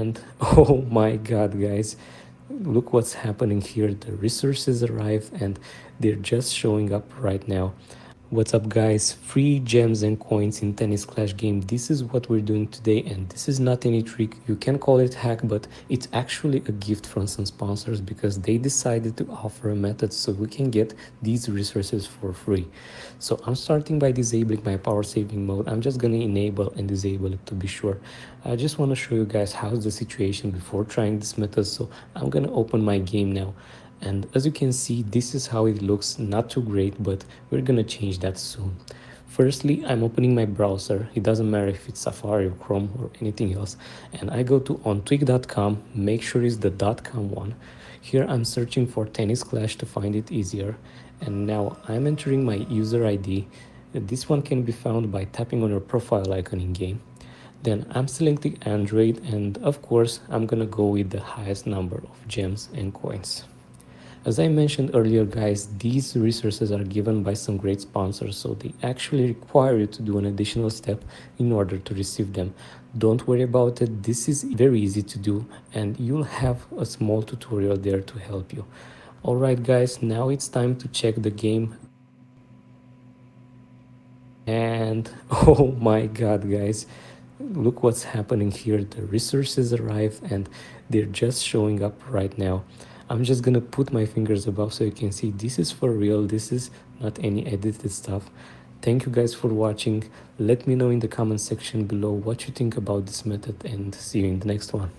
And oh my god, guys, look what's happening here. The resources arrive and they're just showing up right now. What's up, guys? Free gems and coins in Tennis Clash game. This is what we're doing today, and this is not any trick. You can call it hack, but it's actually a gift from some sponsors because they decided to offer a method so we can get these resources for free. So I'm starting by disabling my power saving mode. I'm just gonna enable and disable it to be sure. I just want to show you guys how's the situation before trying this method. So I'm gonna open my game now. And as you can see, this is how it looks. Not too great, but we're gonna change that soon. Firstly, I'm opening my browser. It doesn't matter if it's Safari or Chrome or anything else. And I go to ontwig.com, make sure it's the .com one. Here I'm searching for Tennis Clash to find it easier. And now I'm entering my user ID. This one can be found by tapping on your profile icon in game. Then I'm selecting Android, and of course I'm gonna go with the highest number of gems and coins. As I mentioned earlier, guys, these resources are given by some great sponsors, so they actually require you to do an additional step in order to receive them. Don't worry about it, this is very easy to do, and you'll have a small tutorial there to help you. Alright guys, now it's time to check the game. And oh my god, guys, look what's happening here. The resources arrive and they're just showing up right now. I'm just gonna put my fingers above so you can see this is for real. This is not any edited stuff. Thank you guys for watching. Let me know in the comment section below what you think about this method, and see you in the next one.